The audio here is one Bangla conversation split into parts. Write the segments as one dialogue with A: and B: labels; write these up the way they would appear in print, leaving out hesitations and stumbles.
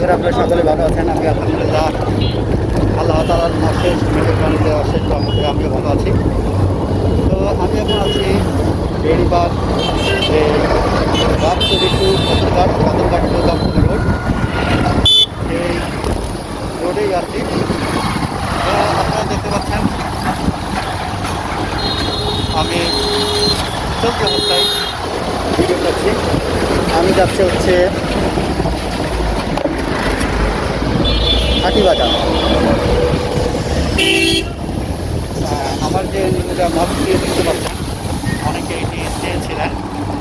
A: করি আপনারা সকলে ভালো আছেন। আমি আলহামদুলিল্লাহ আল্লাহ তাআলার অশেষ মেহেরবানিতে অশেষ রহমতে আমিও ভালো আছি। তো আমি এখন আছি বেড়িবাঁধ যে Gabtoli to Kadarghat to Gabtoli road, সেই রোডেই আছি। তো আপনারা দেখতে পাচ্ছেন আমি চলতি অবস্থায় ভিডিও করছি। আমি যাচ্ছি হচ্ছে হাটিবাজার। আমার যে মাছ দিয়ে দেখতে পাচ্ছেন, অনেকে এটি চেয়েছিলেন,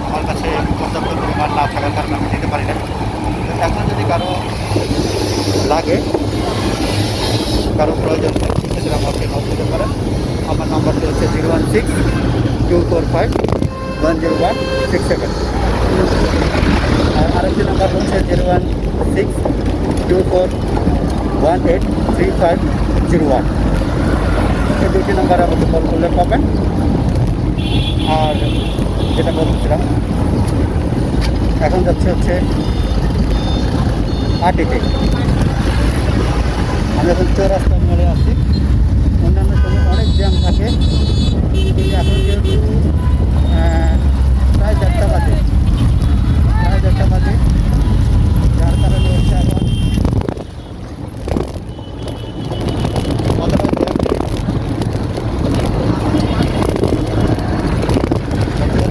A: আমার কাছে পর্যাপ্ত পরিমাণ না থাকার কারণে আমি দিতে পারি না। এখন যদি কারো লাগে, কারো প্রয়োজন হয়, সেক্ষেত্রে আমাকে নক দিতে পারেন। আমার নাম্বারটি হচ্ছে 016-245-10167। আর আরেকটি নাম্বার হচ্ছে 016-2418-3501। এই দুটি নাম্বারে আমাকে কল করলে পাবেন। আর যেটা বলছিলাম, এখন যাচ্ছে হচ্ছে আটিতে। আমি এখন চৌরাস্তার মোড়ে আছি। অন্যান্য সময় অনেক জ্যাম থাকে, কিন্তু এখন যেহেতু প্রায় 4টা বাজে, যার কারণে হচ্ছে এখন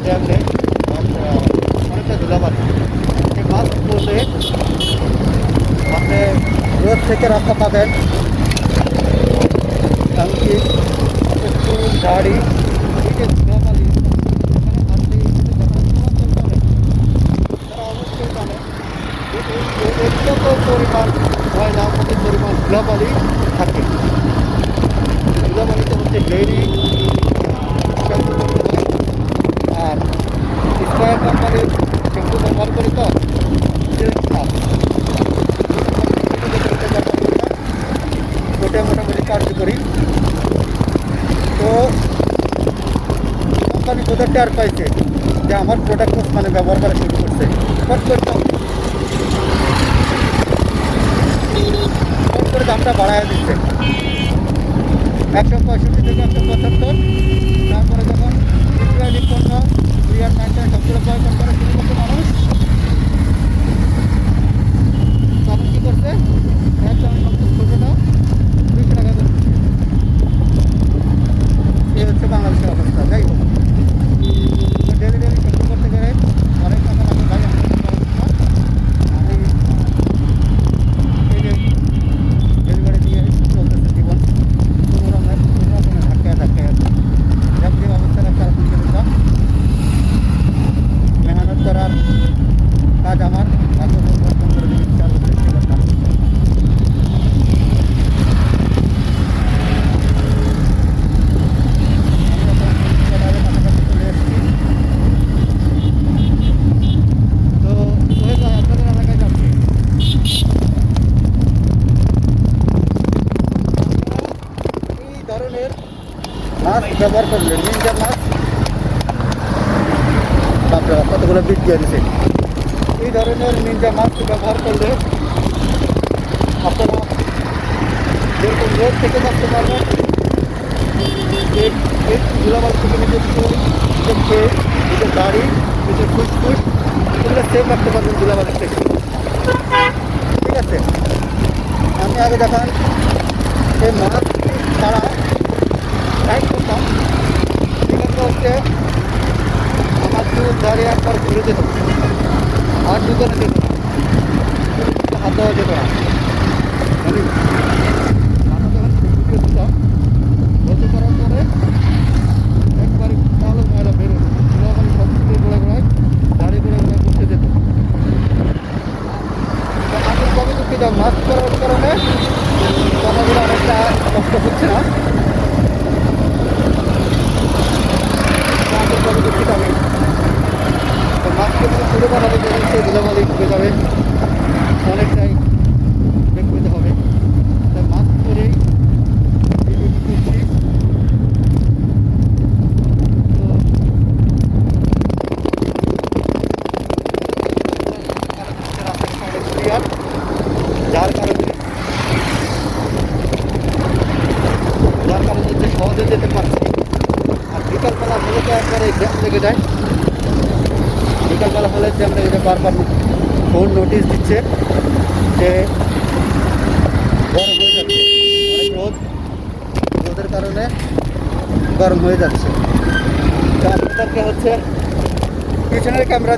A: জ্যাম নেই, অনেকটা ধুলাবালি। এই মাছ পড়লে আপনি রোদ থেকে রক্ষা পাবেন, এমনকি ফুল গাড়ি থেকে ধুলাবালি এখানে তারা অবশ্যই জানে যে এত পরিমাণ ময়লা, প্রচুর পরিমাণ ধুলাবালি থাকে। ধুলাবালিতে হচ্ছে ডেইরি আর স্কয়ার কোম্পানির শ্যাম্পু ব্যবহার করি, তো ওটা মোটামুটি কার্যকরী। তো কোম্পানি কোথাও টের পাইছে যে আমার প্রোডাক্ট মানে ব্যবহার করা শুরু করছে, ফট করে দামটা বাড়ায় দিচ্ছে 165 থেকে 175। তারপরে যখন ইসরায়েলি পণ্য রিয়াল ম্যান্ডেল সবগুলো বয়কট করা শুরু করছে মানুষ, তখন কী করছে, একটা ছোটোটা 200 টাকা করে দিচ্ছে। এই হচ্ছে বাংলাদেশের অবস্থা। যাই হোক, ডেলি শুরু করতে গেলে অনেক টাকা লাগে ভাই। আমি এই যে ডেলিভারি দিয়ে চলতেছে জীবন, কোনো রকমের ধাক্কায় যাত্রী অবস্থা রাখতে আলহামদুলিল্লাহ। মেহনত করার কাজ আমার এখন পরিবর্তন করে দিচ্ছি। তো আপনাদের এলাকায় যাচ্ছি, এই ধরনের মাছ ব্যবহার করলে, নিনজা মাছ, আপনারা কতগুলো বিট দিয়ে দিচ্ছে, এই ধরনের নিনজা মাছ ব্যবহার করলে আপনারা যেরকম রোদ থেকে বাঁচতে পারবেন, এই ধুলাবালি থেকে নিজের চুল, নিজের খেয়ে, নিজের গাড়ি, নিজের ফুসফুস এগুলো সেভ রাখতে পারবেন ধুলাবালির থেকে। ঠিক আছে, আমি আগে যখন এই মাছ ছাড়া রাইড করতাম, সেখানে হচ্ছে আমার চুল দাঁড়ি একবার ঘুরে যেত, আর দোকানে যেত না, হাত দেওয়া যেত না। আমি মাথা যখন ঢুকে দিতাম, ধরতে করার পরে একবারে কালো ময়লা বেরোত, ধুলাবালি সব কিছু গোড়ায় দাঁড়িয়ে বসে যেত। আমি কবে দুঃখিত, মাস্ক করার কারণে কথাগুলো অনেকটা কষ্ট হচ্ছে না। কবে দুঃখিত আমি, তো মাস্কে যদি পুরো বানাতে গেলে সেই ধুলাবালি ঢুকে যাবে, অনেকটাই বেগ পেতে হবে। তাই মাস্ক পরেই ভিডিওটি করছি। জ্যাম লেগে যায়। বিকালবেলা হলে জ্যাম লেগে যায়, বারবার ফোন নোটিশ দিচ্ছে যে গরম হয়ে যাচ্ছে, অনেক রোদের কারণে গরম হয়ে যাচ্ছে। তো আপনাদেরকে হচ্ছে পিছনের ক্যামেরা